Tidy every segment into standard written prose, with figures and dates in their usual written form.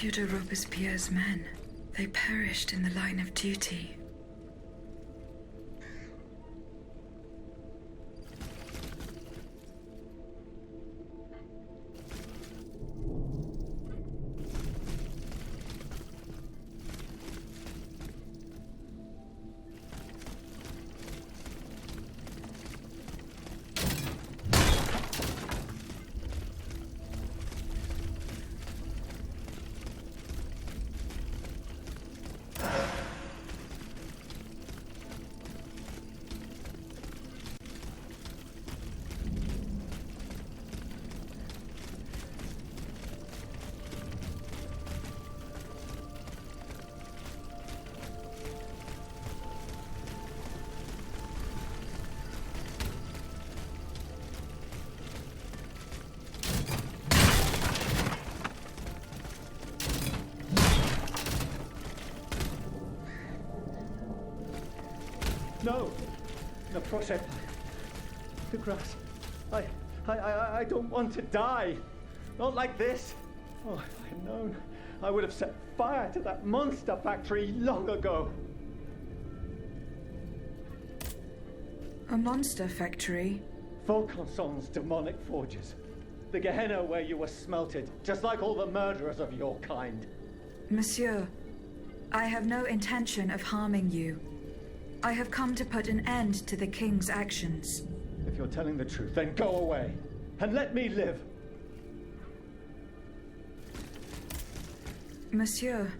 Monsieur de Robespierre's men. They perished in the line of duty. No! No, proszę. The grass. I don't want to die. Not like this. Oh, if I had known, I would have set fire to that monster factory long ago. A monster factory? Vaucanson's demonic forges. The Gehenna where you were smelted, just like all the murderers of your kind. Monsieur, I have no intention of harming you. I have come to put an end to the king's actions. If you're telling the truth, then go away and let me live. Monsieur.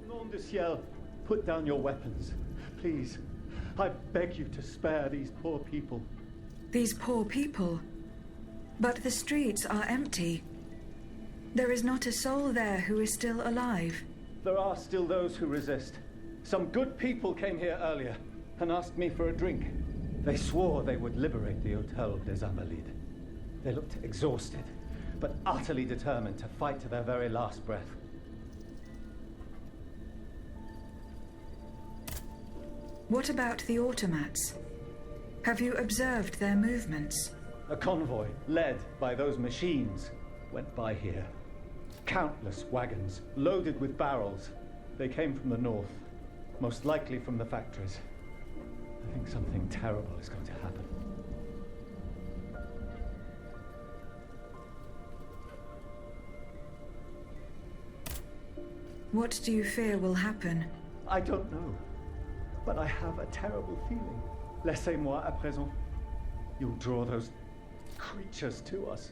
Nom du ciel, put down your weapons. Please, I beg you to spare these poor people. These poor people? But the streets are empty. There is not a soul there who is still alive. There are still those who resist. Some good people came here earlier and asked me for a drink. They swore they would liberate the Hôtel des Invalides. They looked exhausted, but utterly determined to fight to their very last breath. What about the automats? Have you observed their movements? A convoy, led by those machines, went by here. Countless wagons, loaded with barrels. They came from the north, most likely from the factories. I think something terrible is going to happen. What do you fear will happen? I don't know, but I have a terrible feeling. Laissez-moi à présent. You'll draw those creatures to us.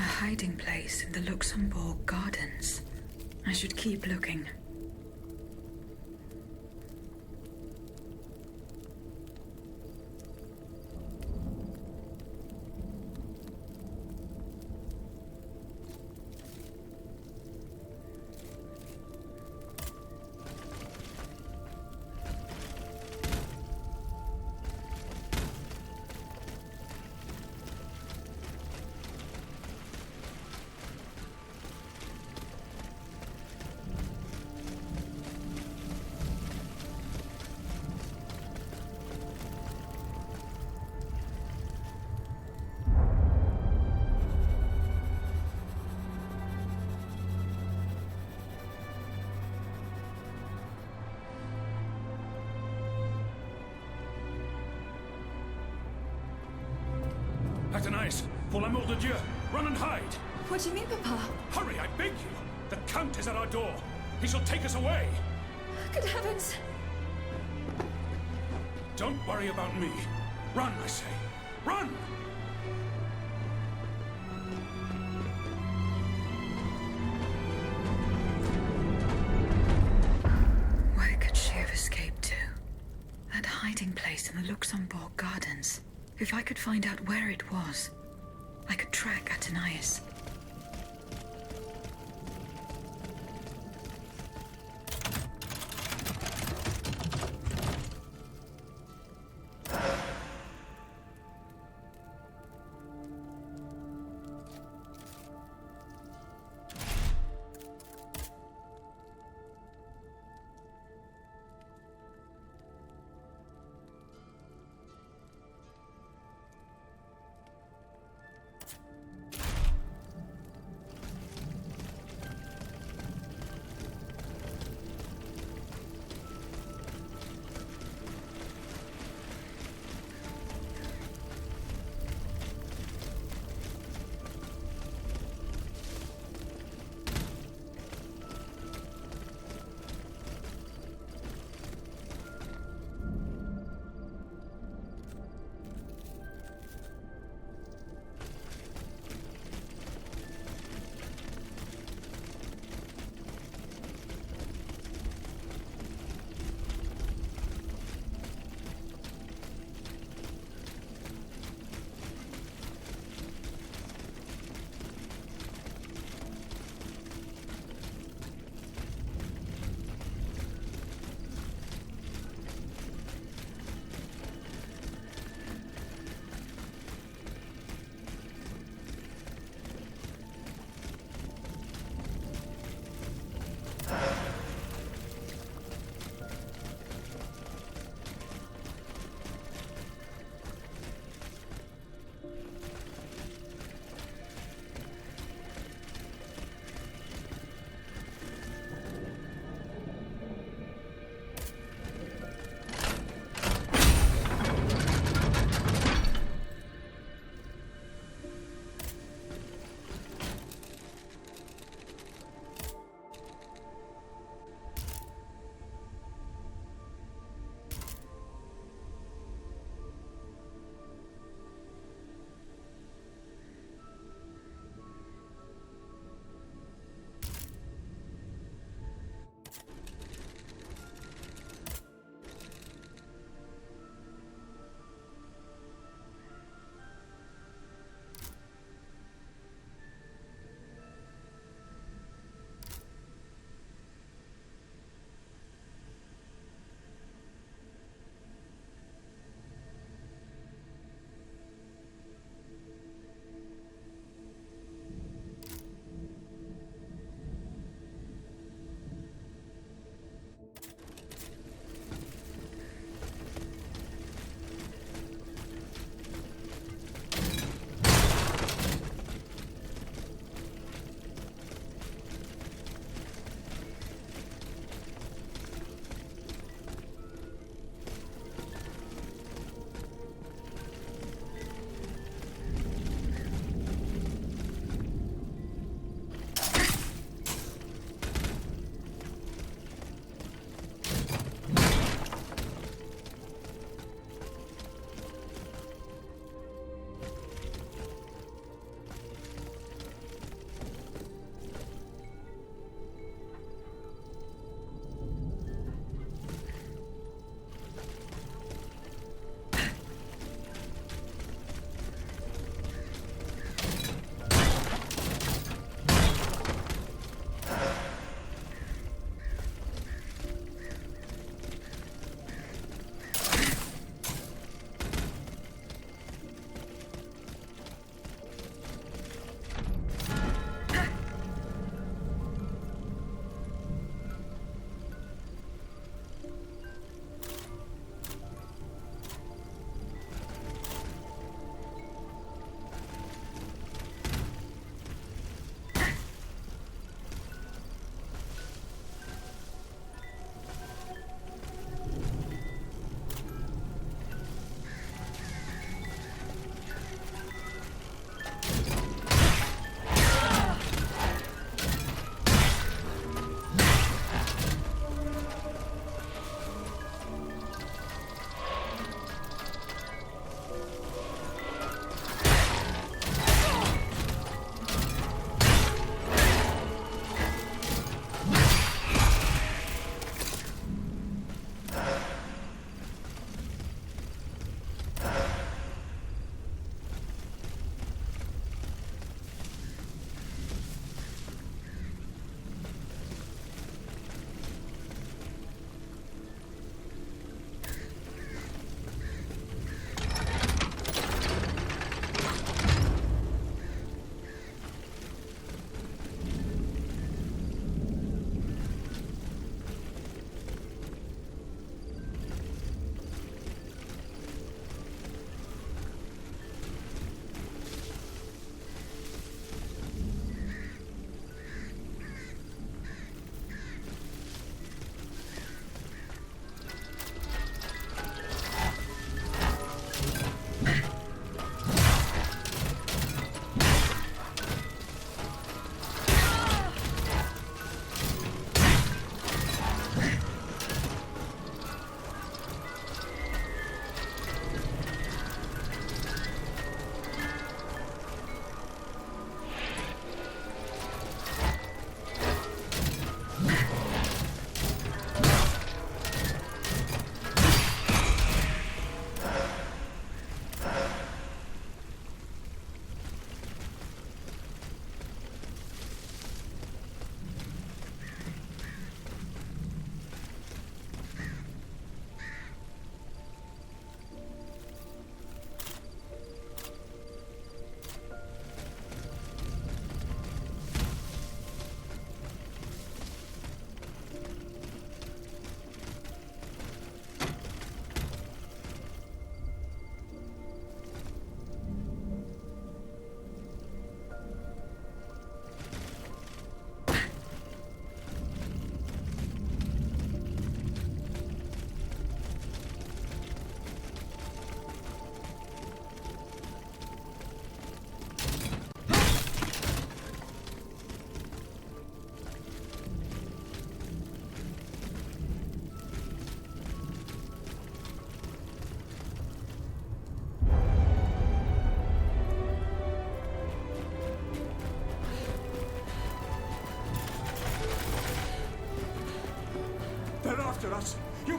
A hiding place in the Luxembourg Gardens. I should keep looking. Athenais, pour l'amour de Dieu, run and hide! What do you mean, Papa? Hurry, I beg you! The Count is at our door. He shall take us away. Good heavens! Don't worry about me. Run, I say. Run! Where could she have escaped to? That hiding place in the Luxembourg Gardens. If I could find out where it was, I could track Athenais.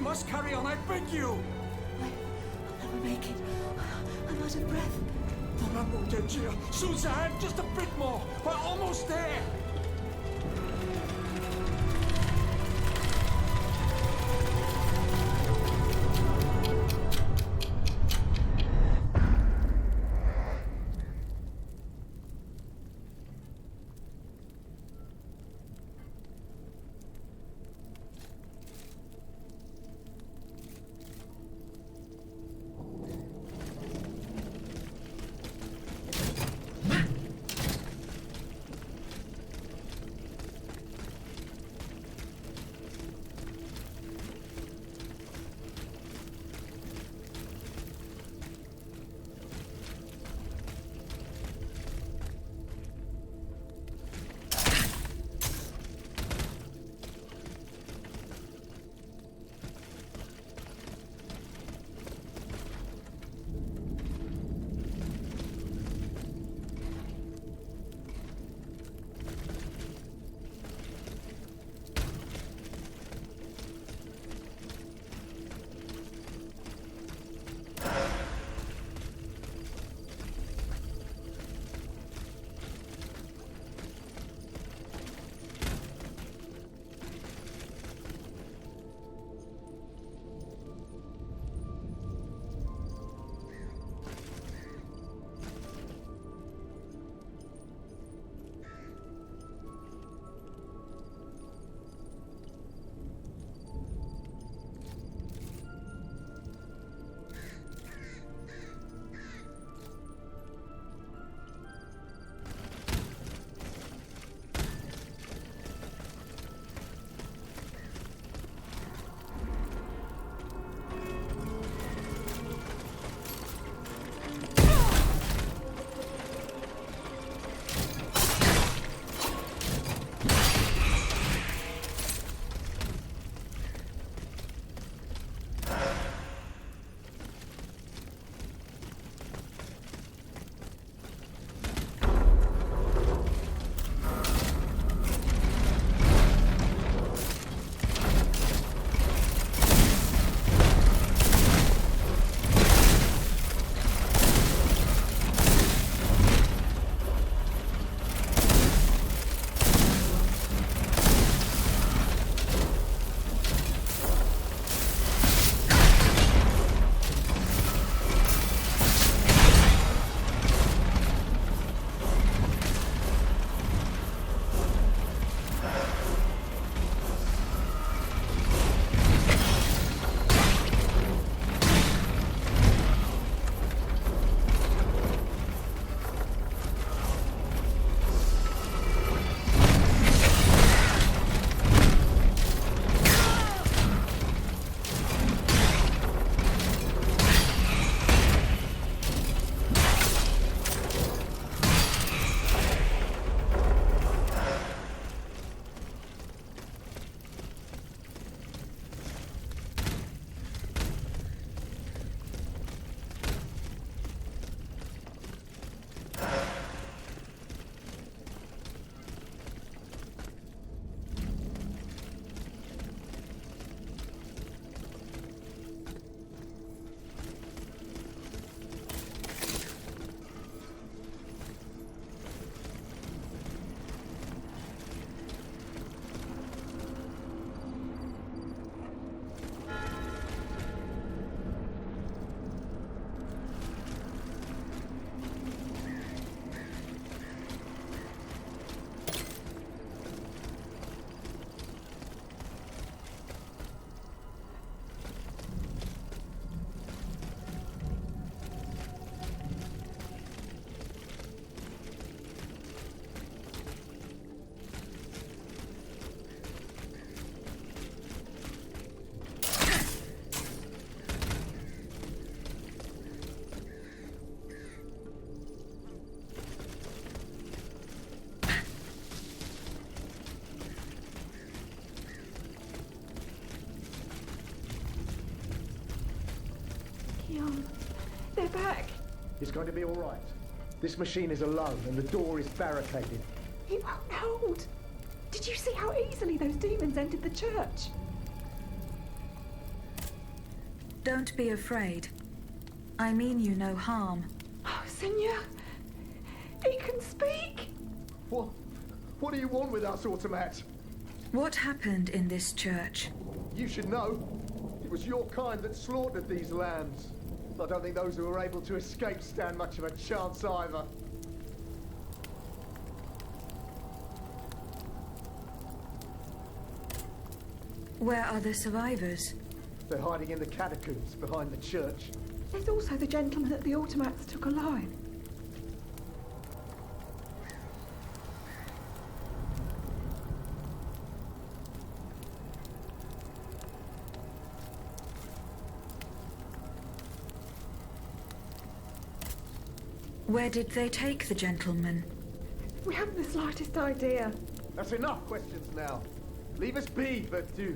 must carry on, I beg you! I'll never make it. I'm out of breath. Don't mourir, dear. Suzanne, just a bit more. We're almost there. They're back. It's going to be all right. This machine is alone and the door is barricaded. It won't hold. Did you see how easily those demons entered the church? Don't be afraid. I mean you no harm. Oh, Senor, he can speak. What do you want with us, Automat? What happened in this church? You should know. It was your kind that slaughtered these lambs. I don't think those who were able to escape stand much of a chance either. Where are the survivors? They're hiding in the catacombs behind the church. There's also the gentleman that the automats took alive. Where did they take the gentleman? We haven't the slightest idea. That's enough questions now. Leave us be, Vertu.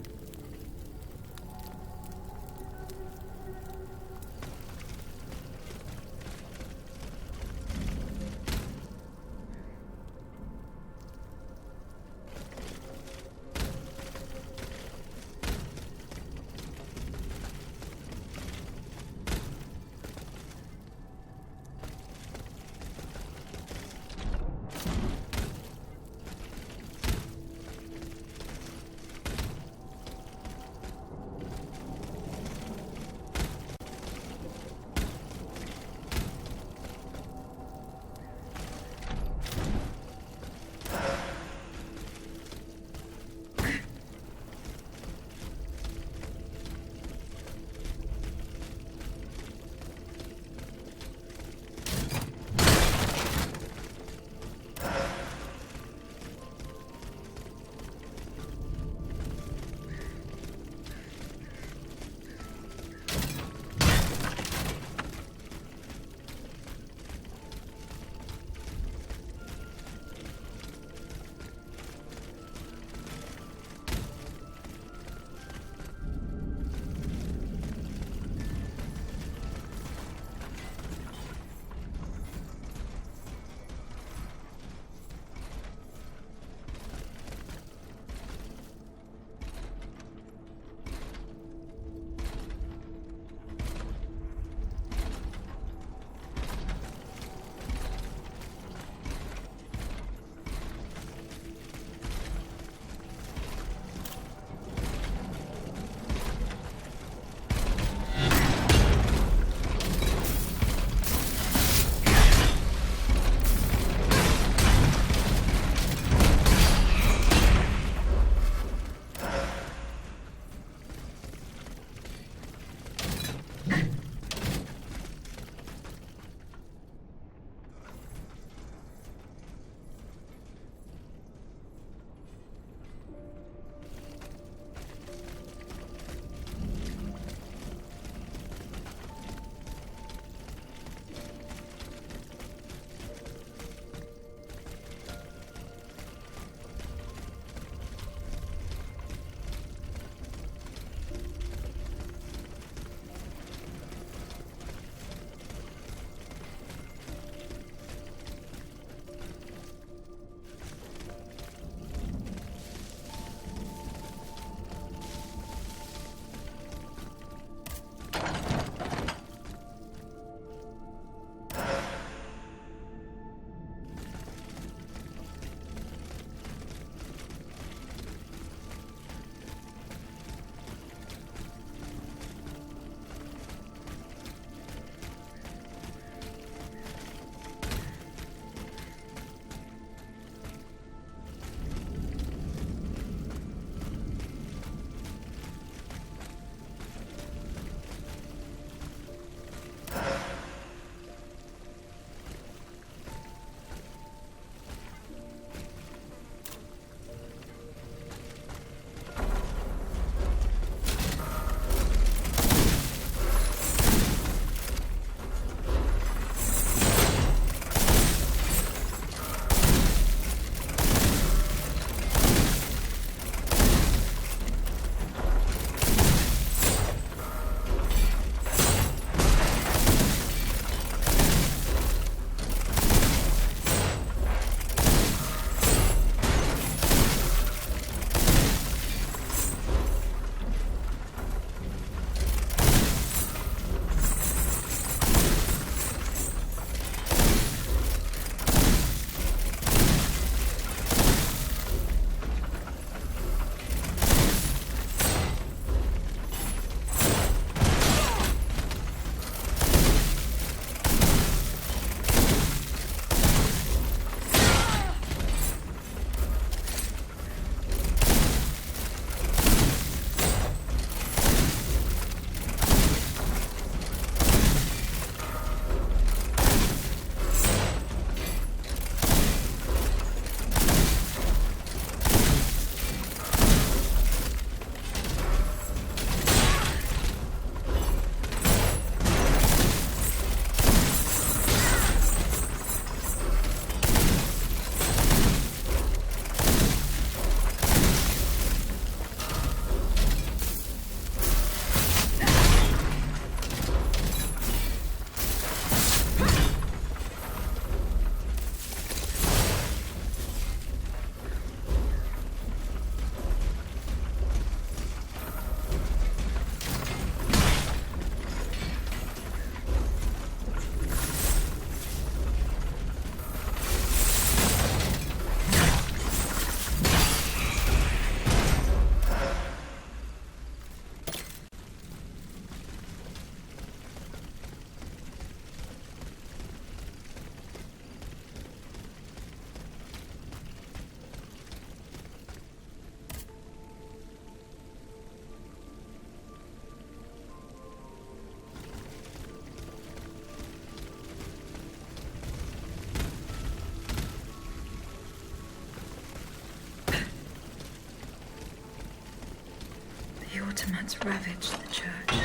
Nomads ravaged the church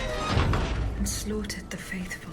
and slaughtered the faithful.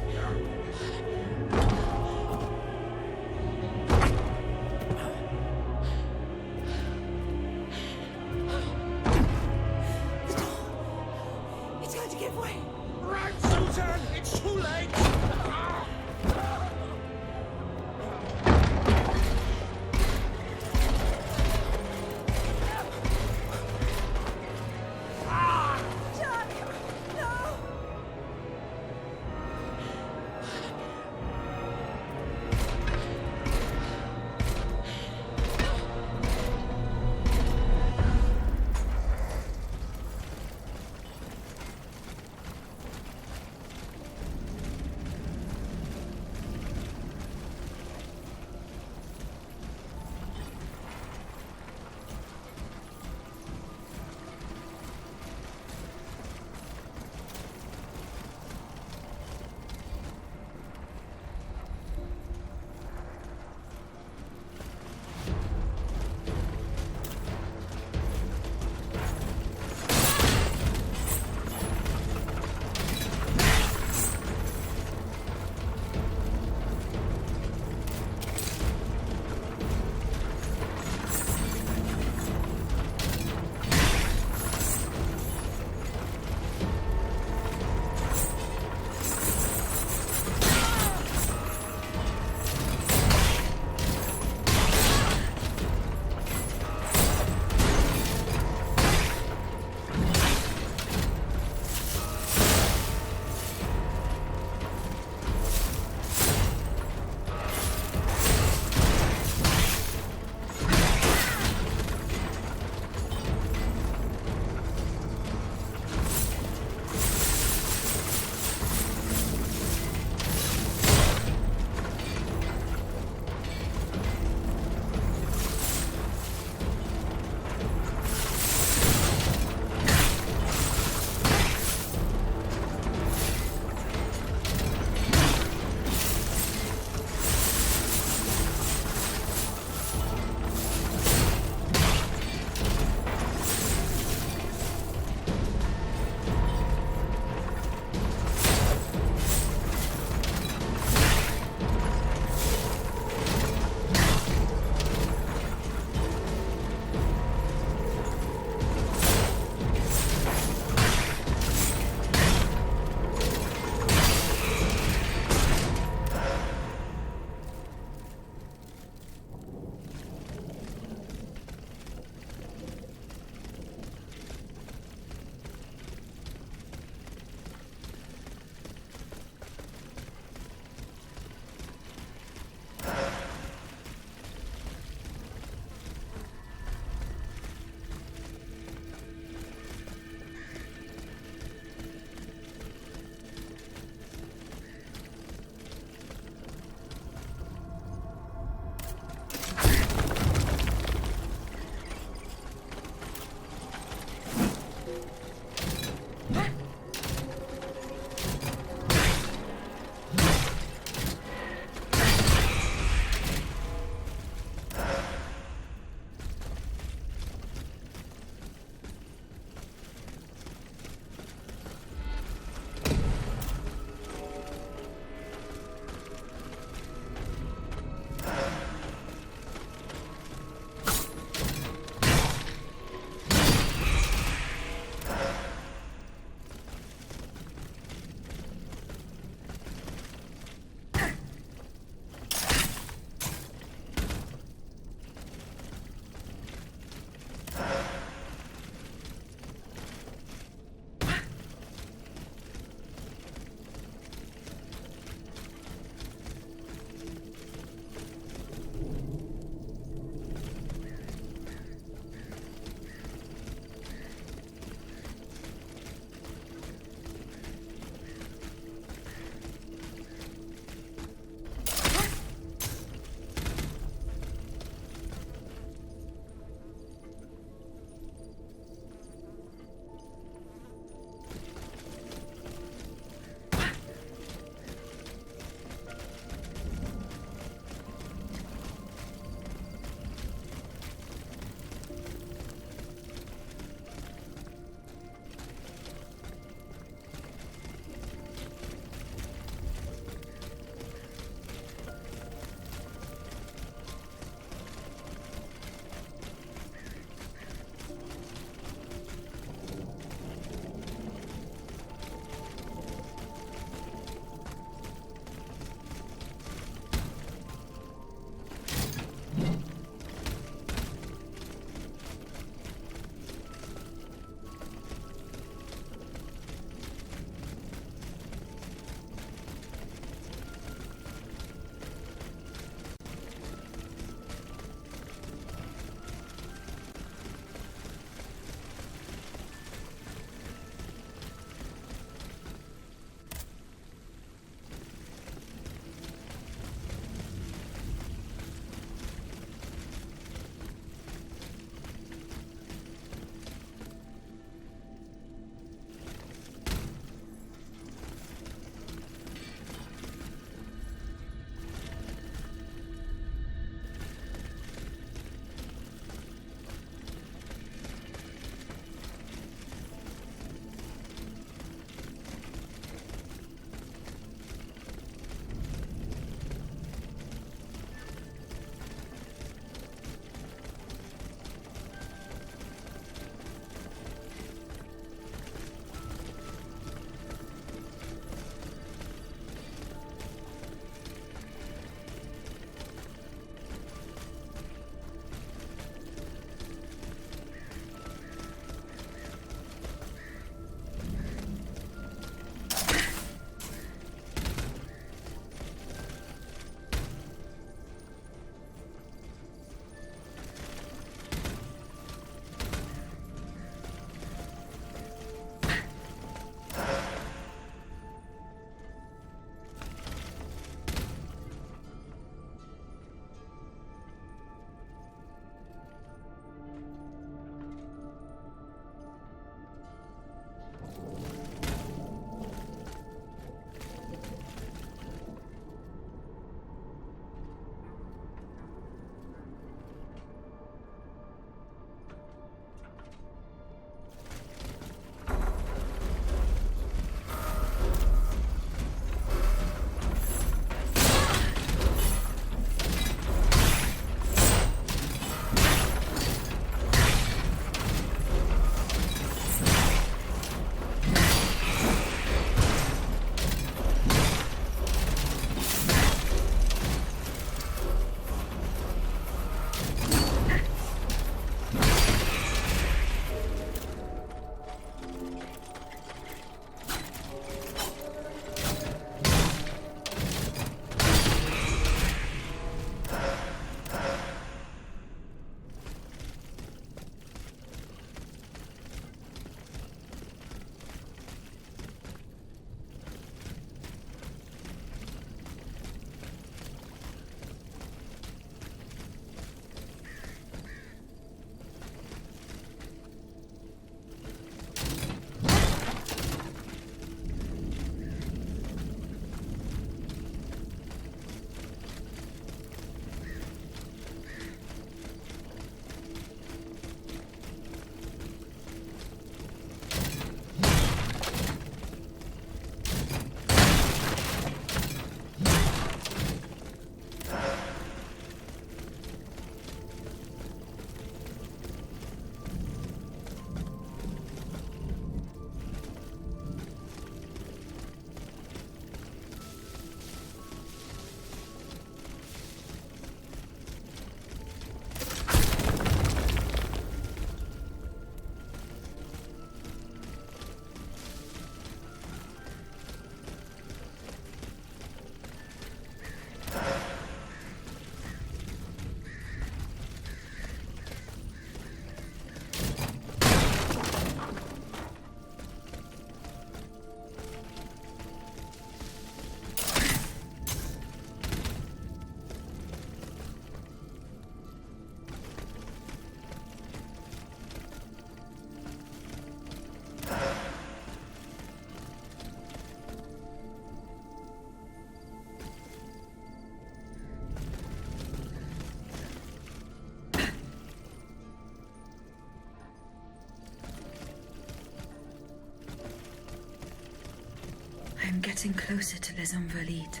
getting closer to Les Invalides.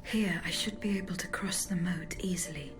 Here, I should be able to cross the moat easily.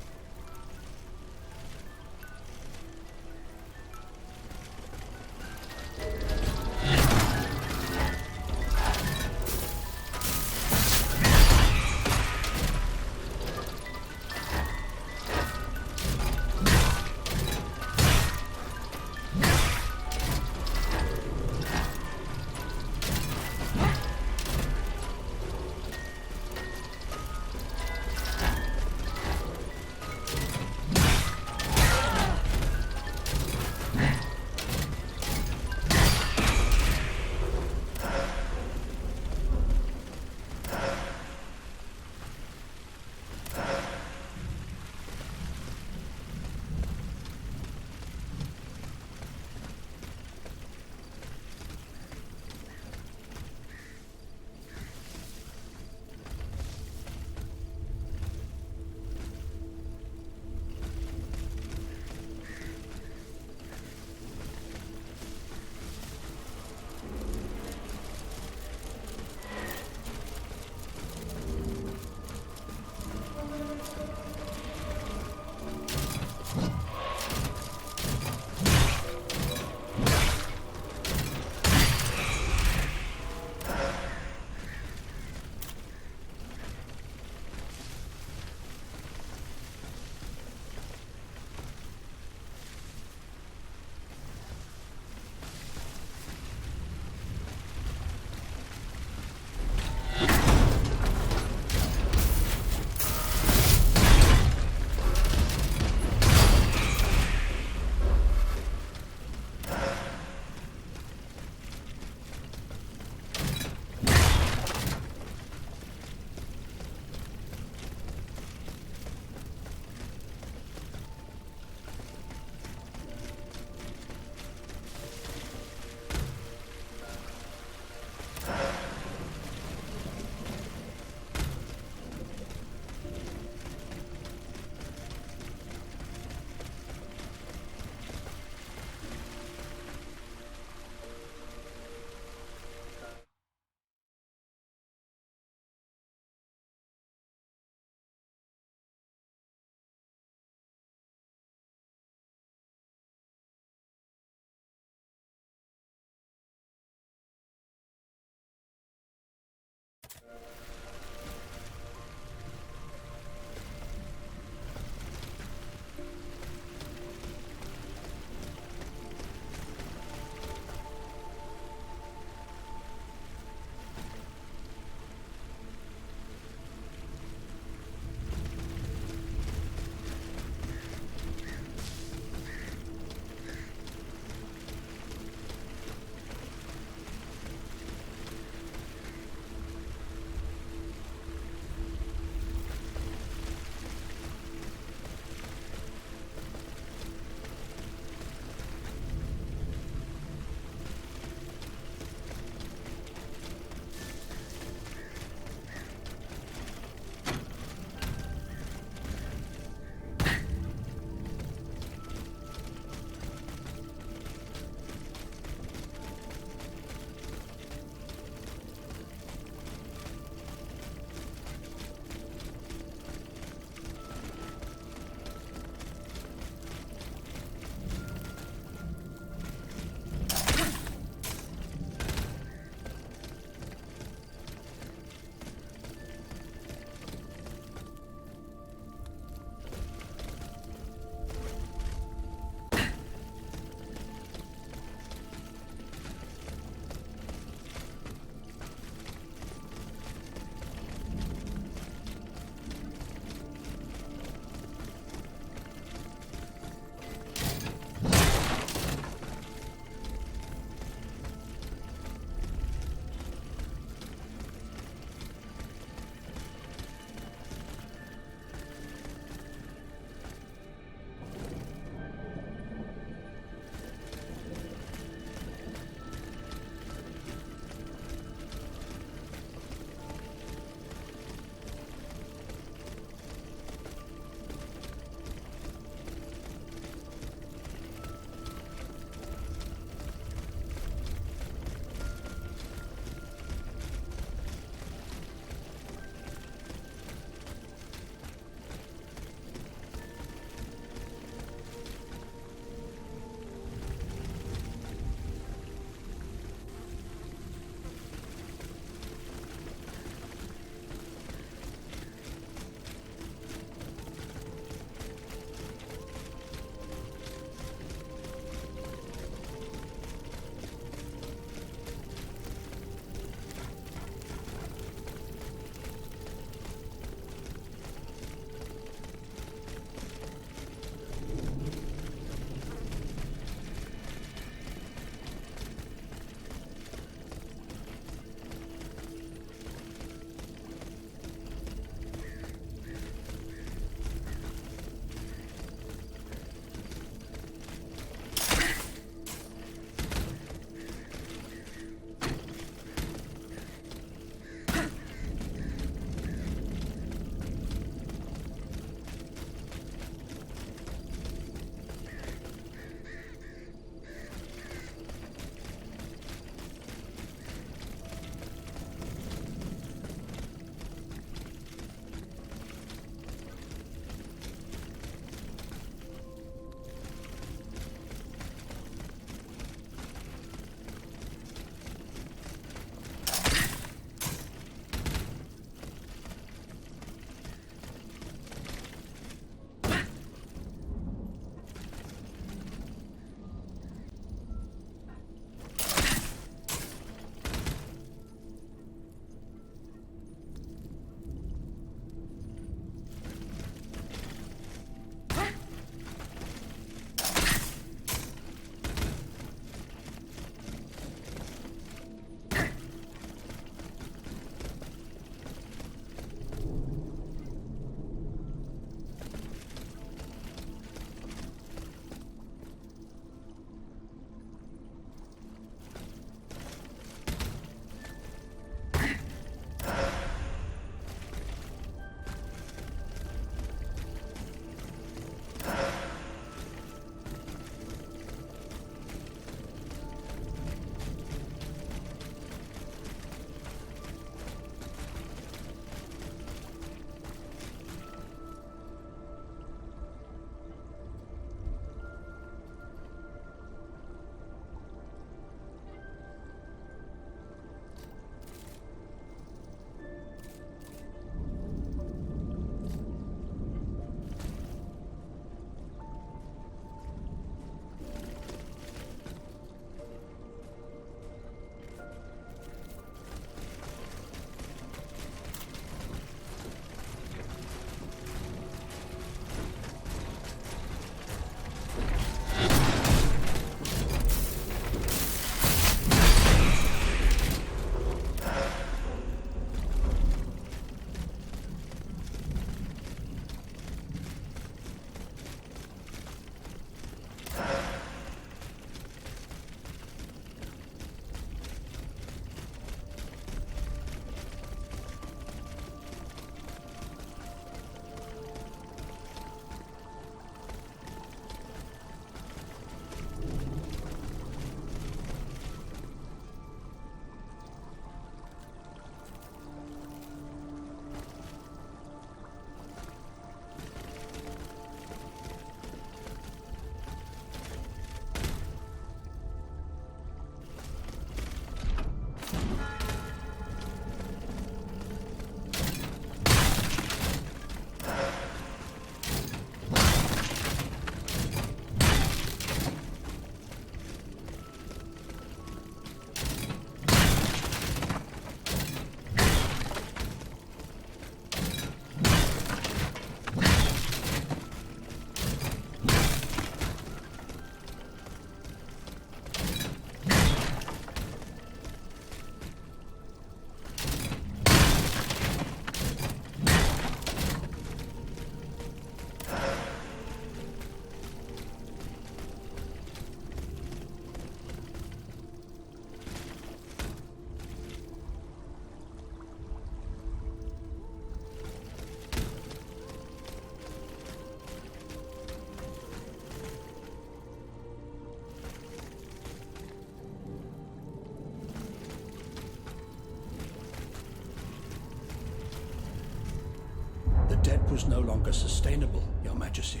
was no longer sustainable, Your Majesty.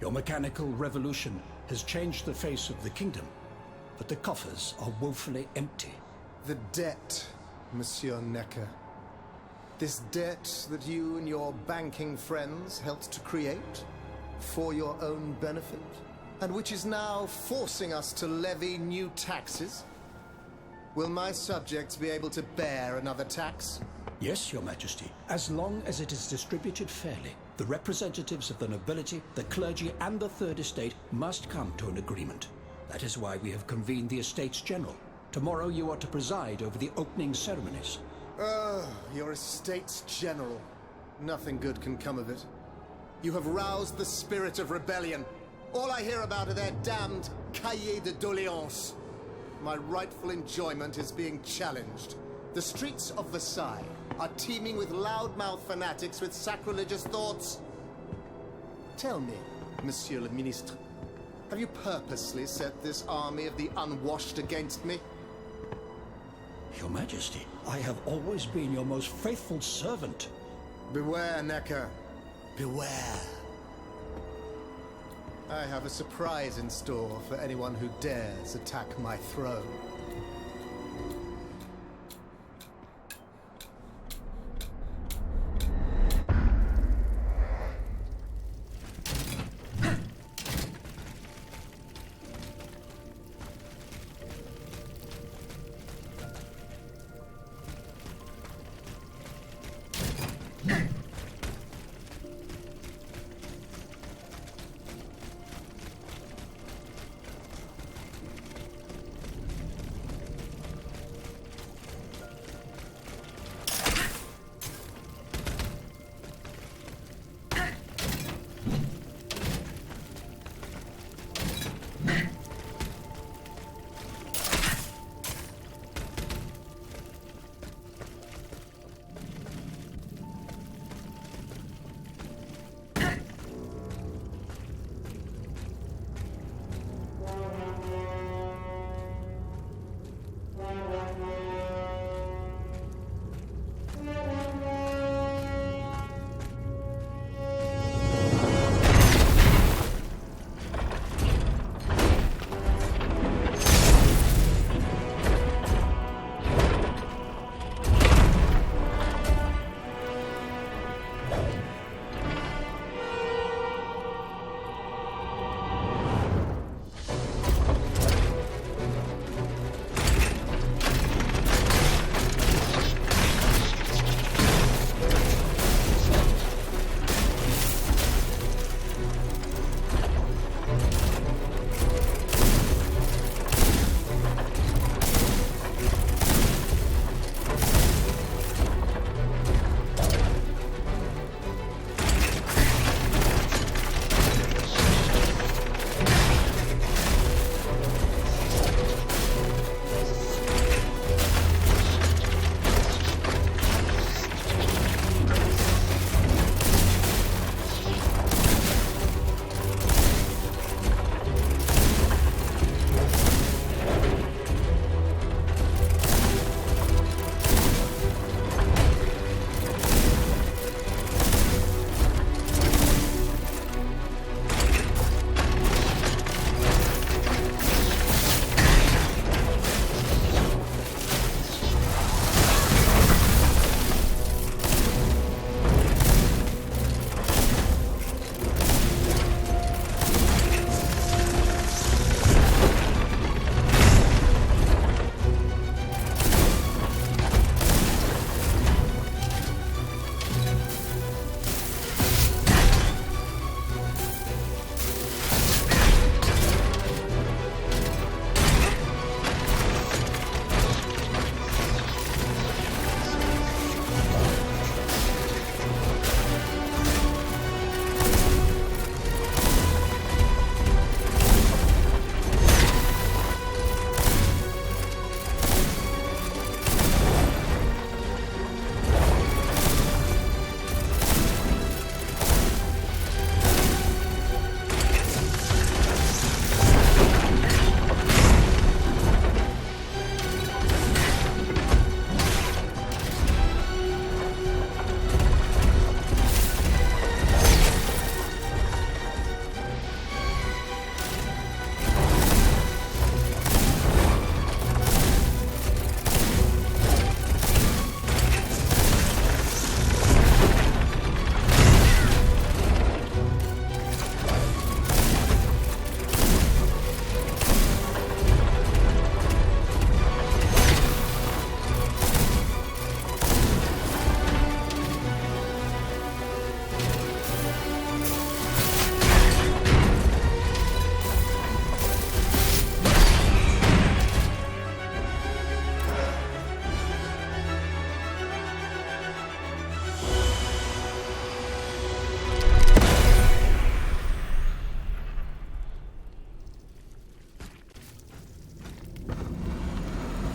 Your mechanical revolution has changed the face of the kingdom, but the coffers are woefully empty. The debt, Monsieur Necker. This debt that you and your banking friends helped to create for your own benefit, and which is now forcing us to levy new taxes. Will my subjects be able to bear another tax? Yes, Your Majesty, as long as it is distributed fairly. The representatives of the nobility, the clergy, and the Third Estate must come to an agreement. That is why we have convened the Estates General. Tomorrow you are to preside over the opening ceremonies. Oh, your Estates General. Nothing good can come of it. You have roused the spirit of rebellion. All I hear about are their damned cahiers de doléances. My rightful enjoyment is being challenged. The streets of Versailles are teeming with loudmouth fanatics with sacrilegious thoughts. Tell me, Monsieur le Ministre, have you purposely set this army of the unwashed against me? Your Majesty, I have always been your most faithful servant. Beware, Necker. Beware. I have a surprise in store for anyone who dares attack my throne.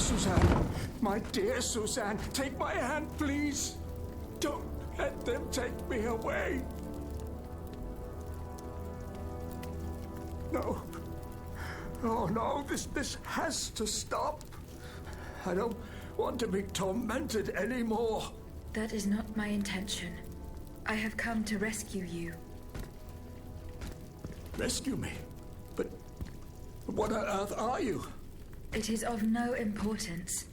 Suzanne, my dear Suzanne, take my hand, please. Don't let them take me away. No. Oh, no, this has to stop. I don't want to be tormented anymore. That is not my intention. I have come to rescue you. Rescue me? But what on earth are you? It is of no importance.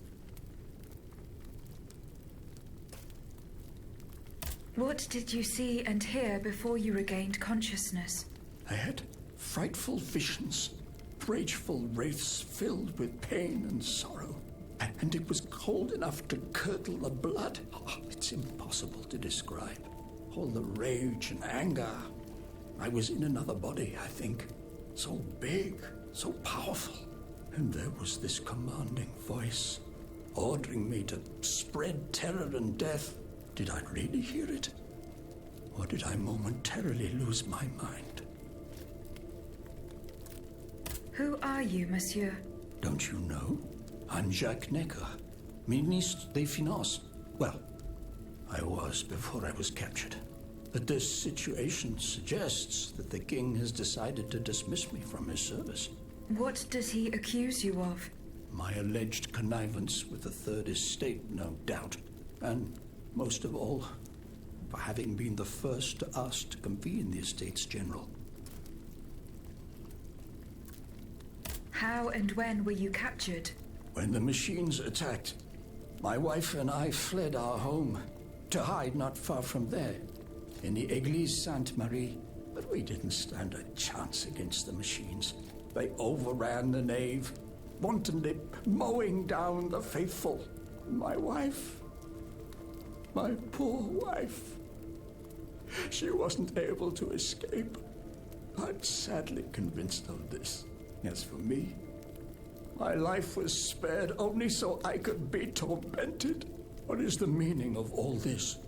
What did you see and hear before you regained consciousness? I had frightful visions, rageful wraiths filled with pain and sorrow. And it was cold enough to curdle the blood. Oh, it's impossible to describe. All the rage and anger. I was in another body, I think. So big, so powerful. And there was this commanding voice, ordering me to spread terror and death. Did I really hear it? Or did I momentarily lose my mind? Who are you, monsieur? Don't you know? I'm Jacques Necker, Ministre des Finances. Well, I was before I was captured. But this situation suggests that the king has decided to dismiss me from his service. What does he accuse you of? My alleged connivance with the Third Estate, no doubt. And, most of all, for having been the first to ask to convene the Estates General. How and when were you captured? When the machines attacked, my wife and I fled our home to hide not far from there, in the Église Sainte-Marie. But we didn't stand a chance against the machines. They overran the nave, wantonly mowing down the faithful. My wife, my poor wife, she wasn't able to escape. I'm sadly convinced of this. As for me, my life was spared only so I could be tormented. What is the meaning of all this?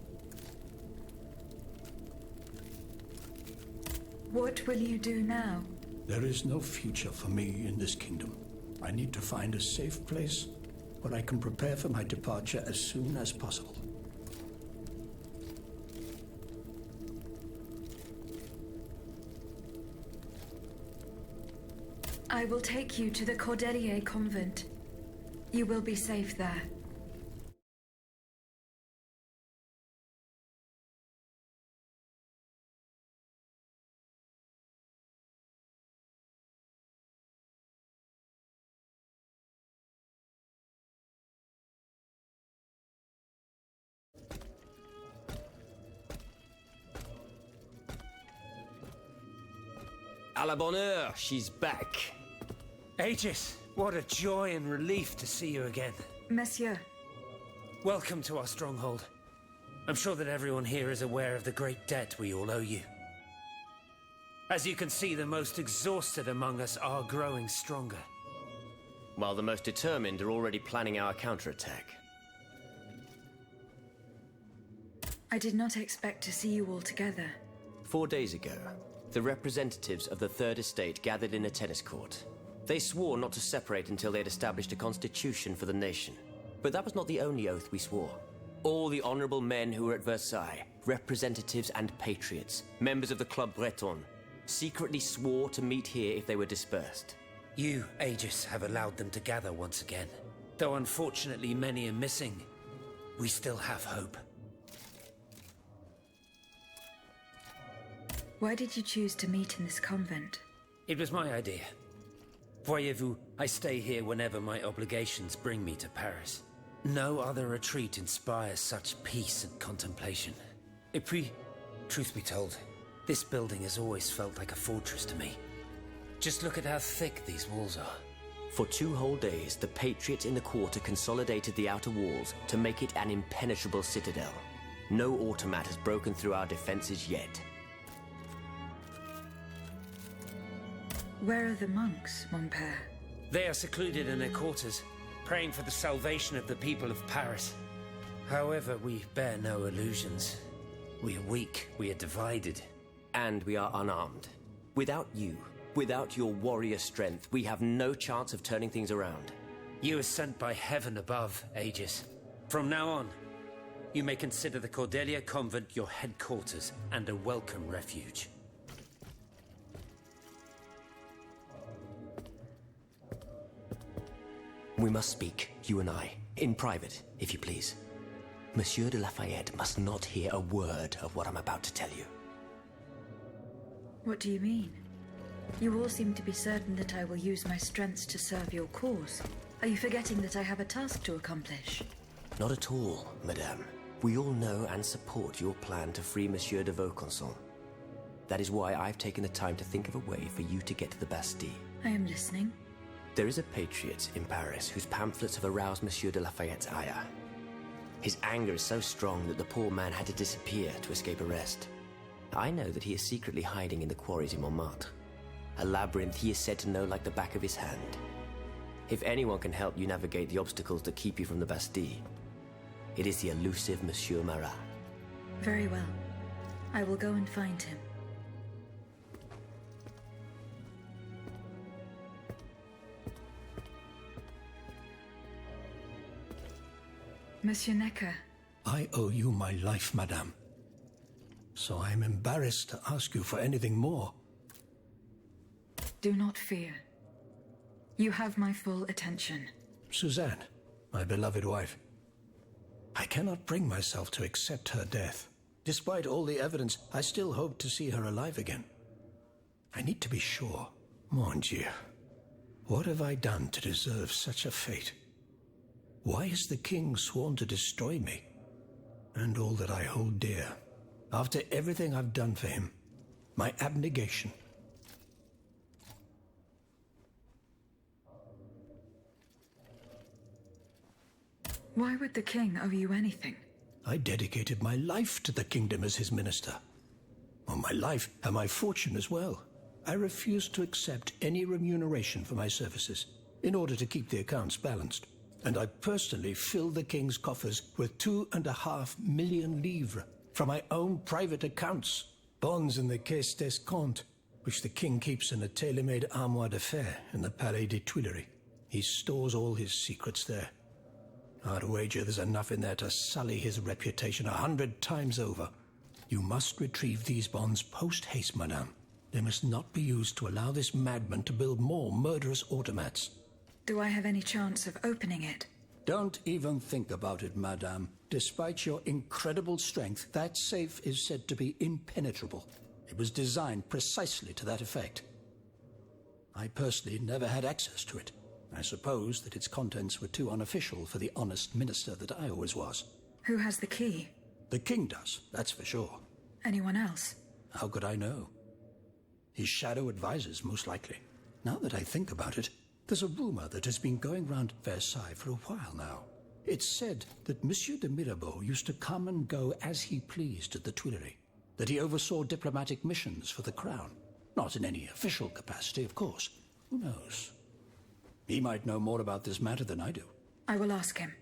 What will you do now? There is no future for me in this kingdom. I need to find a safe place where I can prepare for my departure as soon as possible. I will take you to the Cordelier convent. You will be safe there. À la bonne heure, she's back. Aegis, what a joy and relief to see you again. Monsieur, Welcome to our stronghold. I'm sure that everyone here is aware of the great debt we all owe you. As you can see, the most exhausted among us are growing stronger. While the most determined are already planning our counterattack. I did not expect to see you all together. 4 days ago, the representatives of the Third Estate gathered in a tennis court. They swore not to separate until they had established a constitution for the nation. But that was not the only oath we swore. All the honorable men who were at Versailles, representatives and patriots, members of the Club Breton, secretly swore to meet here if they were dispersed. You, Aegis, have allowed them to gather once again. Though unfortunately many are missing, we still have hope. Why did you choose to meet in this convent? It was my idea. Voyez-vous, I stay here whenever my obligations bring me to Paris. No other retreat inspires such peace and contemplation. Et puis, truth be told, this building has always felt like a fortress to me. Just look at how thick these walls are. For 2 whole days, the patriots in the quarter consolidated the outer walls to make it an impenetrable citadel. No automat has broken through our defenses yet. Where are the monks, mon père? They are secluded in their quarters, praying for the salvation of the people of Paris. However, we bear no illusions. We are weak, we are divided. And we are unarmed. Without you, without your warrior strength, we have no chance of turning things around. You are sent by heaven above, Aegis. From now on, you may consider the Cordelia Convent your headquarters and a welcome refuge. We must speak, you and I, in private, if you please. Monsieur de Lafayette must not hear a word of what I'm about to tell you. What do you mean? You all seem to be certain that I will use my strengths to serve your cause. Are you forgetting that I have a task to accomplish? Not at all, madame. We all know and support your plan to free Monsieur de Vaucanson. That is why I've taken the time to think of a way for you to get to the Bastille. I am listening. There is a patriot in Paris whose pamphlets have aroused Monsieur de Lafayette's ire. His anger is so strong that the poor man had to disappear to escape arrest. I know that he is secretly hiding in the quarries in Montmartre, a labyrinth he is said to know like the back of his hand. If anyone can help you navigate the obstacles that keep you from the Bastille, it is the elusive Monsieur Marat. Very well. I will go and find him. Monsieur Necker. I owe you my life, madame. So I am embarrassed to ask you for anything more. Do not fear. You have my full attention. Suzanne, my beloved wife. I cannot bring myself to accept her death. Despite all the evidence, I still hope to see her alive again. I need to be sure. Mon Dieu. What have I done to deserve such a fate? Why has the king sworn to destroy me? And all that I hold dear. After everything I've done for him. My abnegation. Why would the king owe you anything? I dedicated my life to the kingdom as his minister. Well, my life and my fortune as well. I refuse to accept any remuneration for my services in order to keep the accounts balanced. And I personally fill the king's coffers with 2.5 million livres from my own private accounts. Bonds in the Caisse d'Escompte, which the king keeps in a tailor-made armoire de fer in the Palais des Tuileries. He stores all his secrets there. I'd wager there's enough in there to sully his reputation 100 times over. You must retrieve these bonds post-haste, madame. They must not be used to allow this madman to build more murderous automats. Do I have any chance of opening it? Don't even think about it, madame. Despite your incredible strength, that safe is said to be impenetrable. It was designed precisely to that effect. I personally never had access to it. I suppose that its contents were too unofficial for the honest minister that I always was. Who has the key? The king does, that's for sure. Anyone else? How could I know? His shadow advisors, most likely. Now that I think about it, there's a rumor that has been going round Versailles for a while now. It's said that Monsieur de Mirabeau used to come and go as he pleased at the Tuileries, that he oversaw diplomatic missions for the crown. Not in any official capacity, of course. Who knows? He might know more about this matter than I do. I will ask him.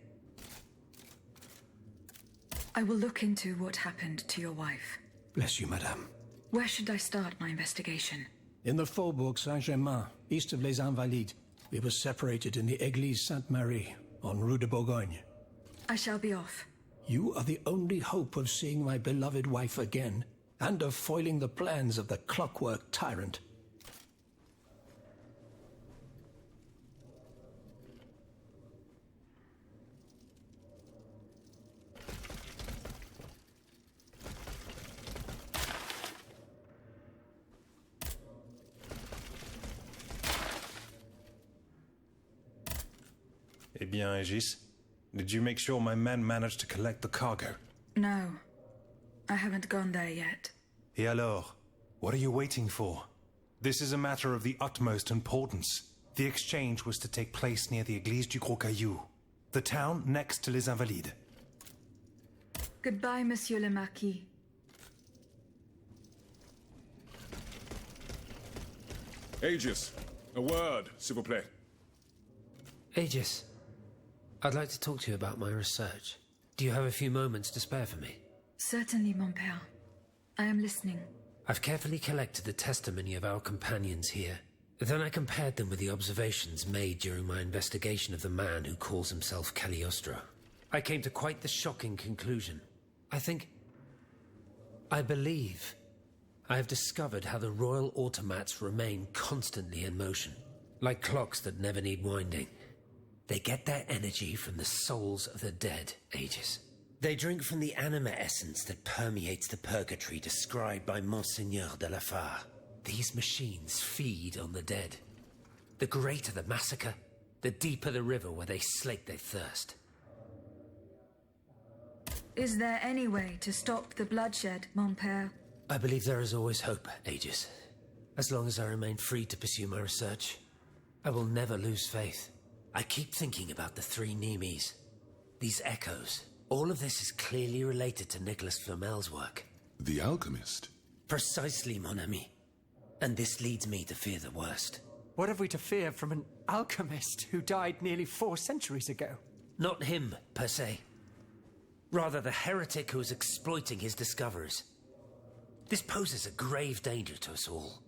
I will look into what happened to your wife. Bless you, madame. Where should I start my investigation? In the Faubourg Saint-Germain, east of Les Invalides. We were separated in the Église Sainte-Marie, on Rue de Bourgogne. I shall be off. You are the only hope of seeing my beloved wife again, and of foiling the plans of the clockwork tyrant. Eh bien, Aegis, did you make sure my men managed to collect the cargo? No. I haven't gone there yet. Et alors? What are you waiting for? This is a matter of the utmost importance. The exchange was to take place near the Église du Gros Caillou, the town next to Les Invalides. Goodbye, Monsieur le Marquis. Aegis, a word, s'il vous plaît. Aegis, I'd like to talk to you about my research. Do you have a few moments to spare for me? Certainly, mon père. I am listening. I've carefully collected the testimony of our companions here, Then I compared them with the observations made during my investigation of the man who calls himself Cagliostro. I came to quite the shocking conclusion. I believe I have discovered how the royal automats remain constantly in motion, like clocks that never need winding. They get their energy from the souls of the dead, Aegis. They drink from the anima essence that permeates the purgatory described by Monseigneur de la Fare. These machines feed on the dead. The greater the massacre, the deeper the river where they slake their thirst. Is there any way to stop the bloodshed, mon père? I believe there is always hope, Aegis. As long as I remain free to pursue my research, I will never lose faith. I keep thinking about the three Nemes. These echoes. All of this is clearly related to Nicholas Flamel's work. The alchemist? Precisely, mon ami. And this leads me to fear the worst. What have we to fear from an alchemist who died nearly 4 centuries ago? Not him, per se. Rather, the heretic who is exploiting his discoveries. This poses a grave danger to us all.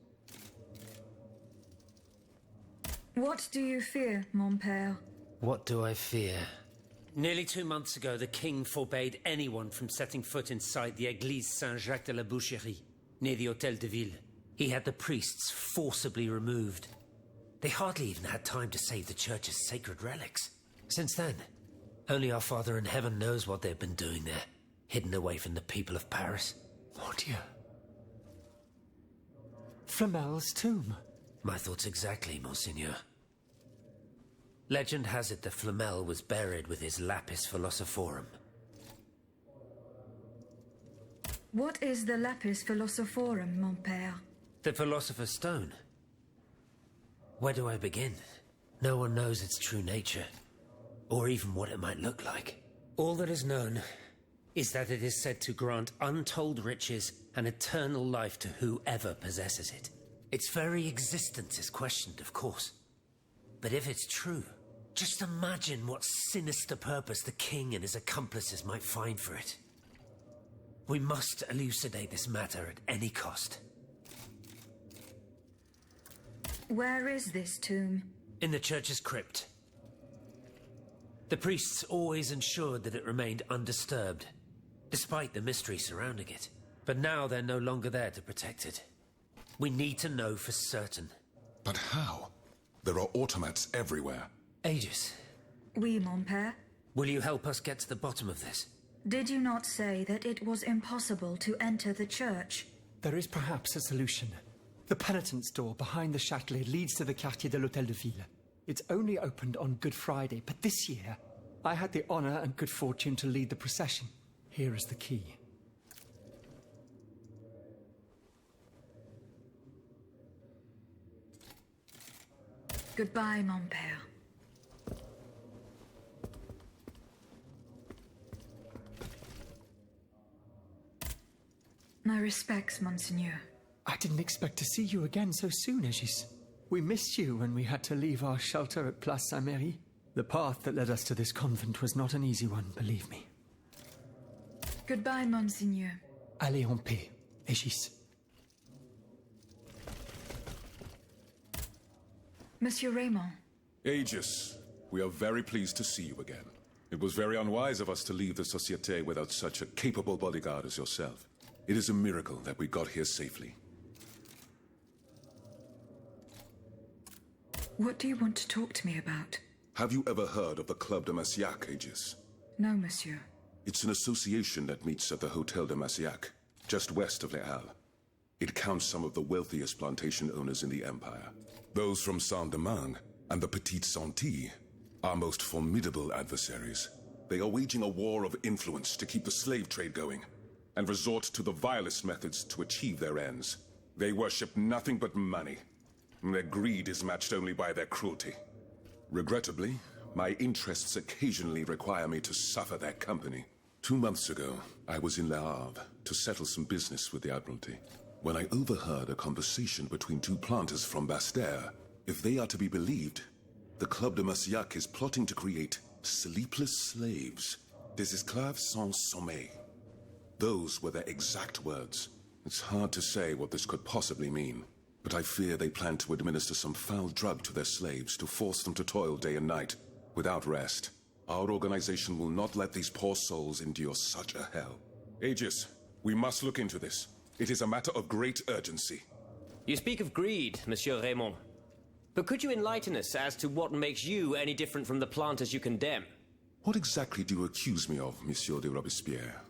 What do you fear, mon père? What do I fear? Nearly 2 months ago, the king forbade anyone from setting foot inside the Église Saint-Jacques de la Boucherie, near the Hôtel de Ville. He had the priests forcibly removed. They hardly even had time to save the church's sacred relics. Since then, only our Father in Heaven knows what they've been doing there, hidden away from the people of Paris. Mon Dieu. Flamel's tomb. My thoughts exactly, Monseigneur. Legend has it that Flamel was buried with his Lapis Philosophorum. What is the Lapis Philosophorum, mon père? The Philosopher's Stone. Where do I begin? No one knows its true nature, or even what it might look like. All that is known is that it is said to grant untold riches and eternal life to whoever possesses it. Its very existence is questioned, of course. But if it's true, just imagine what sinister purpose the king and his accomplices might find for it. We must elucidate this matter at any cost. Where is this tomb? In the church's crypt. The priests always ensured that it remained undisturbed, despite the mystery surrounding it. But now they're no longer there to protect it. We need to know for certain. But how? There are automats everywhere. Aegis. Oui, mon père. Will you help us get to the bottom of this? Did you not say that it was impossible to enter the church? There is perhaps a solution. The penitent's door behind the Châtelet leads to the Quartier de l'Hôtel de Ville. It's only opened on Good Friday, but this year, I had the honor and good fortune to lead the procession. Here is the key. Goodbye, mon père. My respects, Monseigneur. I didn't expect to see you again so soon, Aegis. We missed you when we had to leave our shelter at Place Saint-Merry. The path that led us to this convent was not an easy one, believe me. Goodbye, Monseigneur. Allez en paix, Aegis. Monsieur Raymond. Aegis, we are very pleased to see you again. It was very unwise of us to leave the Société without such a capable bodyguard as yourself. It is a miracle that we got here safely. What do you want to talk to me about? Have you ever heard of the Club de Massiac, Aegis? No, monsieur. It's an association that meets at the Hôtel de Massiac, just west of Les Halles. It counts some of the wealthiest plantation owners in the Empire. Those from Saint-Domingue and the Petite Santilles are most formidable adversaries. They are waging a war of influence to keep the slave trade going, and resort to the vilest methods to achieve their ends. They worship nothing but money, and their greed is matched only by their cruelty. Regrettably, my interests occasionally require me to suffer their company. 2 months ago, I was in Le Havre to settle some business with the Admiralty, when I overheard a conversation between 2 planters from Basse-Terre. If they are to be believed, the Club de Massiac is plotting to create sleepless slaves, des esclaves sans sommeil. Those were their exact words. It's hard to say what this could possibly mean. but I fear they plan to administer some foul drug to their slaves to force them to toil day and night, without rest. Our organization will not let these poor souls endure such a hell. Aegis, we must look into this. It is a matter of great urgency. You speak of greed, Monsieur Raymond. But could you enlighten us as to what makes you any different from the planters you condemn? What exactly do you accuse me of, Monsieur de Robespierre?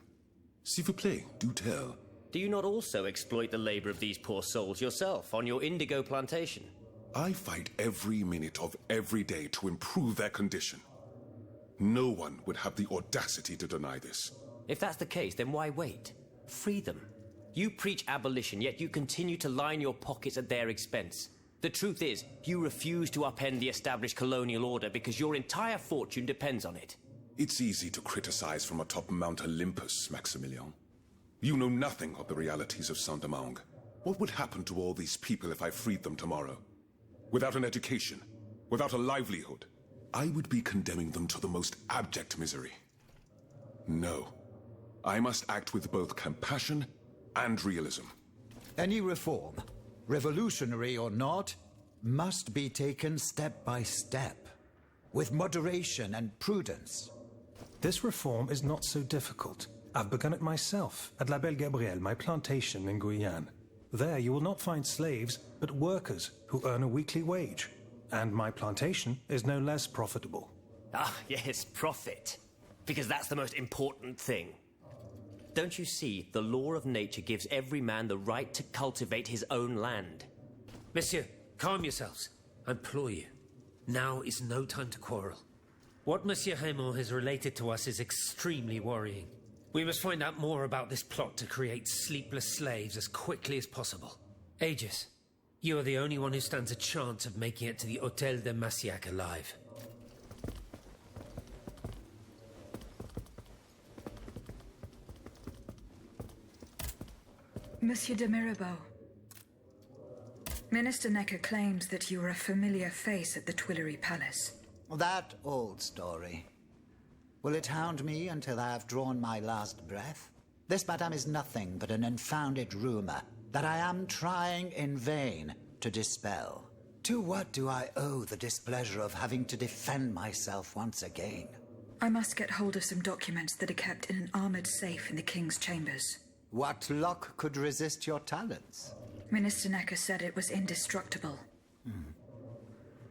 S'il vous plaît, do tell. Do you not also exploit the labor of these poor souls yourself on your indigo plantation? I fight every minute of every day to improve their condition. No one would have the audacity to deny this. If that's the case, then why wait? Free them. You preach abolition, yet you continue to line your pockets at their expense. The truth is, you refuse to upend the established colonial order because your entire fortune depends on it. It's easy to criticize from atop Mount Olympus, Maximilian. You know nothing of the realities of Saint-Domingue. What would happen to all these people if I freed them tomorrow? Without an education, without a livelihood, I would be condemning them to the most abject misery. No. I must act with both compassion and realism. Any reform, revolutionary or not, must be taken step by step, with moderation and prudence. This reform is not so difficult. I've begun it myself at La Belle Gabrielle, my plantation in Guyane. There you will not find slaves, but workers who earn a weekly wage. And my plantation is no less profitable. Ah, yes, profit. Because that's the most important thing. Don't you see, the law of nature gives every man the right to cultivate his own land. Monsieur, calm yourselves. I implore you. Now is no time to quarrel. What Monsieur Raymond has related to us is extremely worrying. We must find out more about this plot to create sleepless slaves as quickly as possible. Aegis, you are the only one who stands a chance of making it to the Hôtel de Massiac alive. Monsieur de Mirabeau. Minister Necker claims that you were a familiar face at the Tuileries Palace. That old story. Will it hound me until I have drawn my last breath? This, madame, is nothing but an unfounded rumor that I am trying in vain to dispel. To what do I owe the displeasure of having to defend myself once again? I must get hold of some documents that are kept in an armored safe in the King's chambers. What lock could resist your talents? Minister Necker said it was indestructible.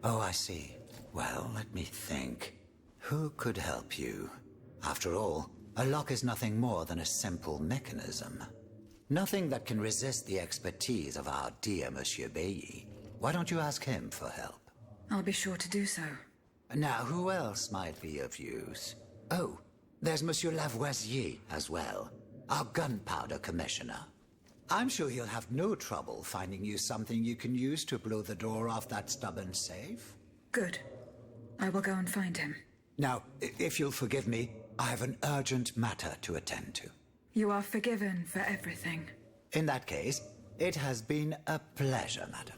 Oh, I see. Well, let me think. Who could help you? After all, a lock is nothing more than a simple mechanism. Nothing that can resist the expertise of our dear Monsieur Bailly. Why don't you ask him for help? I'll be sure to do so. Now, who else might be of use? Oh, there's Monsieur Lavoisier as well, our gunpowder commissioner. I'm sure he'll have no trouble finding you something you can use to blow the door off that stubborn safe. Good. I will go and find him. Now, if you'll forgive me, I have an urgent matter to attend to. You are forgiven for everything. In that case, it has been a pleasure, madam.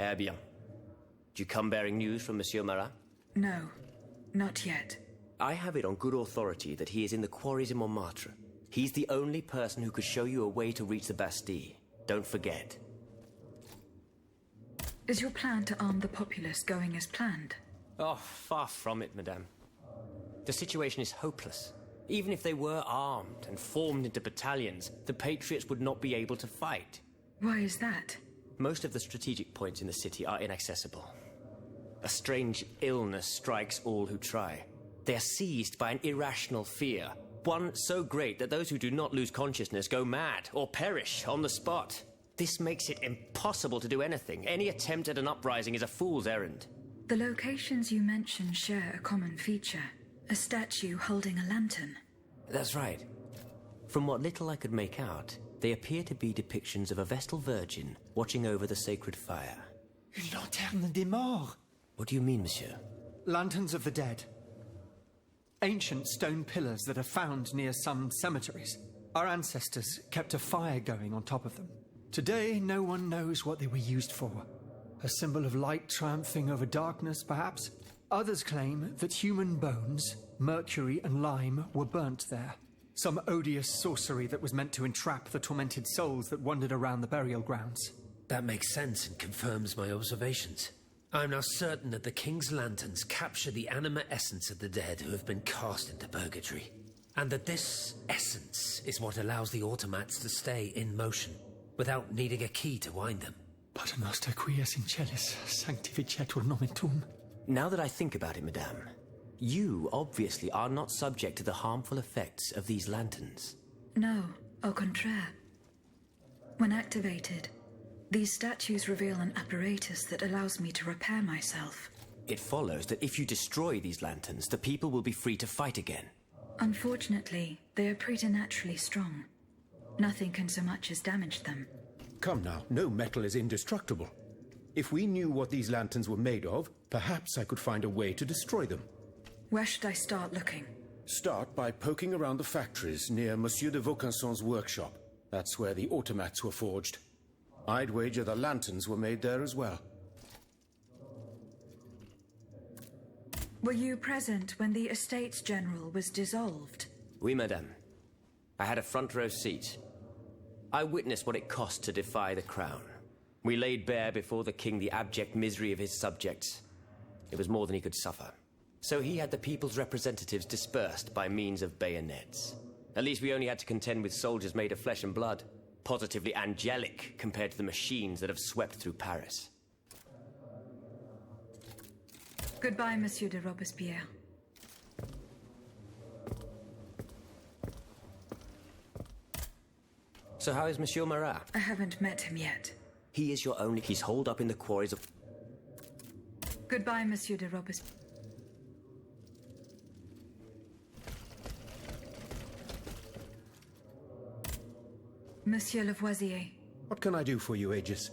Eh bien. Do you come bearing news from Monsieur Marat? No, not yet. I have it on good authority that he is in the quarries in Montmartre. He's the only person who could show you a way to reach the Bastille. Don't forget. Is your plan to arm the populace going as planned? Oh, far from it, madame. The situation is hopeless. Even if they were armed and formed into battalions, the Patriots would not be able to fight. Why is that? Most of the strategic points in the city are inaccessible. A strange illness strikes all who try. They are seized by an irrational fear, one so great that those who do not lose consciousness go mad or perish on the spot. This makes it impossible to do anything. Any attempt at an uprising is a fool's errand. The locations you mention share a common feature. A statue holding a lantern. That's right. From what little I could make out, they appear to be depictions of a Vestal Virgin watching over the sacred fire. Une lanterne des morts. What do you mean, monsieur? Lanterns of the dead. Ancient stone pillars that are found near some cemeteries. Our ancestors kept a fire going on top of them. Today, no one knows what they were used for. A symbol of light triumphing over darkness, perhaps? Others claim that human bones, mercury and lime, were burnt there. Some odious sorcery that was meant to entrap the tormented souls that wandered around the burial grounds. That makes sense and confirms my observations. I'm now certain that the King's lanterns capture the anima essence of the dead who have been cast into purgatory. And that this essence is what allows the automats to stay in motion, without needing a key to wind them. Pater noster quies in celis, sanctificetur nomen tuum. Now that I think about it, Madame, you obviously are not subject to the harmful effects of these lanterns. No, au contraire. When activated, these statues reveal an apparatus that allows me to repair myself. It follows that if you destroy these lanterns, the people will be free to fight again. Unfortunately, they are preternaturally strong. Nothing can so much as damage them. Come now, no metal is indestructible. If we knew what these lanterns were made of, perhaps I could find a way to destroy them. Where should I start looking? Start by poking around the factories near Monsieur de Vaucanson's workshop. That's where the automats were forged. I'd wager the lanterns were made there as well. Were you present when the Estates General was dissolved? Oui, Madame. I had a front row seat. I witnessed what it cost to defy the crown. We laid bare before the king the abject misery of his subjects. It was more than he could suffer. So he had the people's representatives dispersed by means of bayonets. At least we only had to contend with soldiers made of flesh and blood, positively angelic compared to the machines that have swept through Paris. Goodbye, Monsieur de Robespierre. So how is Monsieur Marat? I haven't met him yet. He is your only... He's holed up in the quarries of... Goodbye, Monsieur de Robespierre. Monsieur Lavoisier. What can I do for you, Aegis?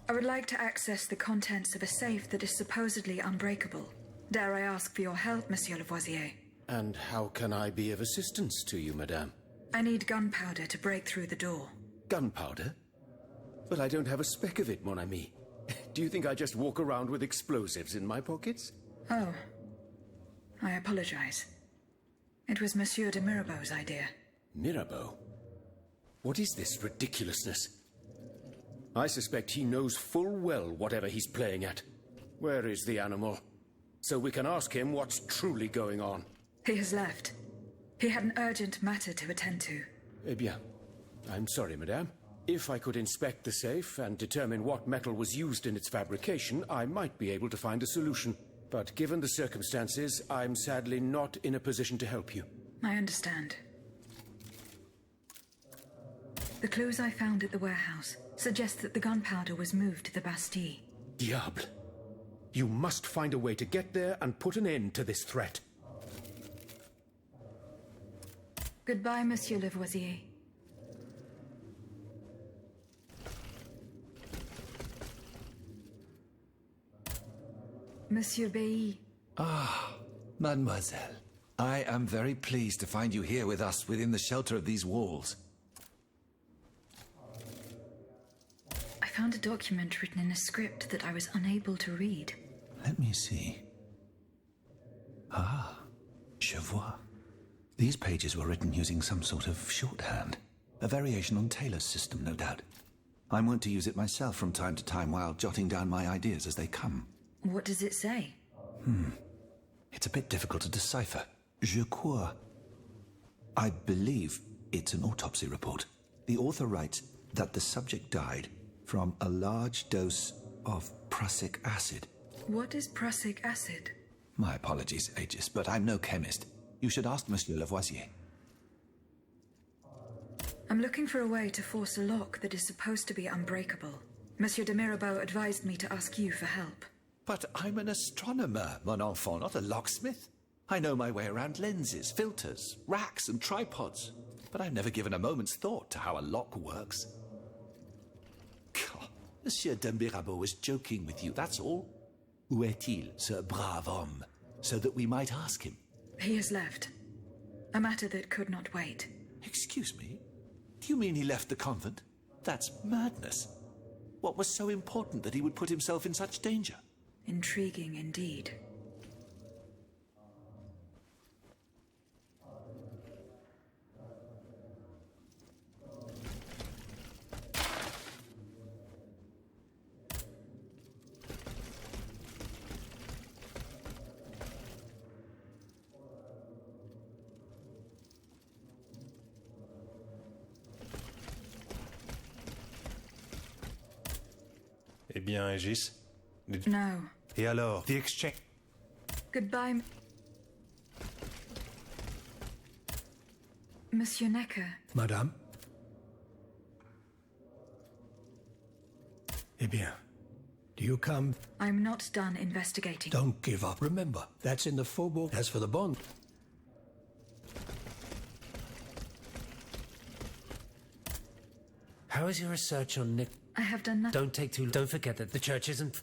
I would like to access the contents of a safe that is supposedly unbreakable. Dare I ask for your help, Monsieur Lavoisier? And how can I be of assistance to you, Madame? I need gunpowder to break through the door. Gunpowder? But I don't have a speck of it, mon ami. Do you think I just walk around with explosives in my pockets? Oh. I apologize. It was Monsieur de Mirabeau's idea. Mirabeau? What is this ridiculousness? I suspect he knows full well whatever he's playing at. Where is the animal? So we can ask him what's truly going on. He has left. He had an urgent matter to attend to. Eh bien, I'm sorry, madame. If I could inspect the safe and determine what metal was used in its fabrication, I might be able to find a solution. But given the circumstances, I'm sadly not in a position to help you. I understand. The clues I found at the warehouse suggest that the gunpowder was moved to the Bastille. Diable! You must find a way to get there and put an end to this threat. Goodbye, Monsieur Lavoisier. Monsieur Bailly. Ah, mademoiselle. I am very pleased to find you here with us within the shelter of these walls. I found a document written in a script that I was unable to read. Let me see. Ah, je vois. These pages were written using some sort of shorthand. A variation on Taylor's system, no doubt. I'm wont to use it myself from time to time while jotting down my ideas as they come. What does it say? It's a bit difficult to decipher. Je crois. I believe it's an autopsy report. The author writes that the subject died from a large dose of prussic acid. What is prussic acid? My apologies, Aegis, but I'm no chemist. You should ask Monsieur Lavoisier. I'm looking for a way to force a lock that is supposed to be unbreakable. Monsieur de Mirabeau advised me to ask you for help. But I'm an astronomer, mon enfant, not a locksmith. I know my way around lenses, filters, racks and tripods. But I've never given a moment's thought to how a lock works. God, Monsieur de Mirabeau was joking with you, that's all. Où est-il, ce brave homme? So that we might ask him. He has left. A matter that could not wait. Excuse me? Do you mean he left the convent? That's madness. What was so important that he would put himself in such danger? Intriguing indeed. Eh bien, Aegis? No. Et alors, the exchange... Goodbye, Monsieur Necker. Madame? Eh bien, do you come? I'm not done investigating. Don't give up. Remember, that's in the Faubourg. As for the bond... How is your research on Nick? I have done nothing. Don't take too long. Don't forget that the church isn't...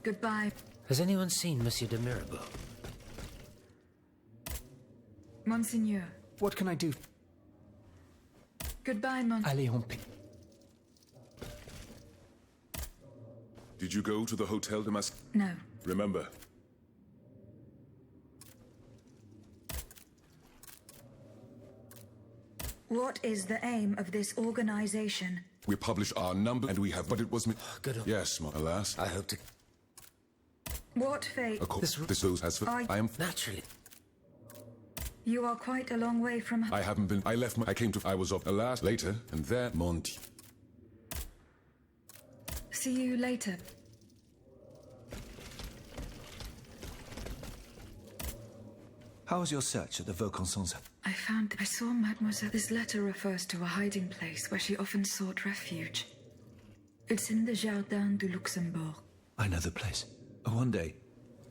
Goodbye. Has anyone seen Monsieur de Mirabeau? Monseigneur. What can I do? Goodbye, Allez, on paix. Did you go to the Hotel de Mas... No. Remember, What is the aim of this organization? we publish our number and we have... But it was me... Good. Yes, alas. I hope to... What fate? This goes as for... I am... Naturally. You are quite a long way from... I haven't been... I left my... I came to... I was of... Alas, later, and there... Monty. See you later. How was your search at the Vaucansons? I saw Mademoiselle. This letter refers to a hiding place where she often sought refuge. It's in the Jardin du Luxembourg. I know the place. One day,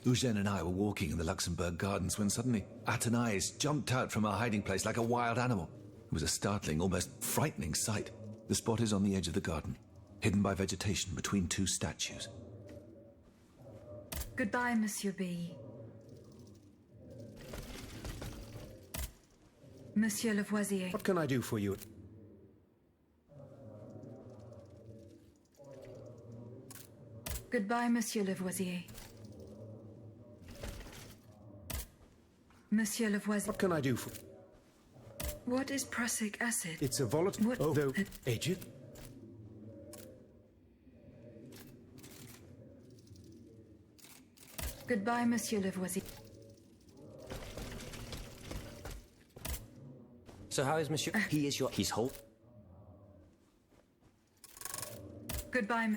Eugène and I were walking in the Luxembourg Gardens when suddenly Athénaïs jumped out from our hiding place like a wild animal. It was a startling, almost frightening sight. The spot is on the edge of the garden, hidden by vegetation between two statues. Goodbye, Monsieur B. Monsieur Lavoisier. What can I do for you? Goodbye, Monsieur Lavoisier. Monsieur Lavoisier. What can I do for... What is prussic acid? It's a volatile... What? Though aged. Goodbye, Monsieur Lavoisier. So how is Monsieur? He is your... He's whole? Goodbye,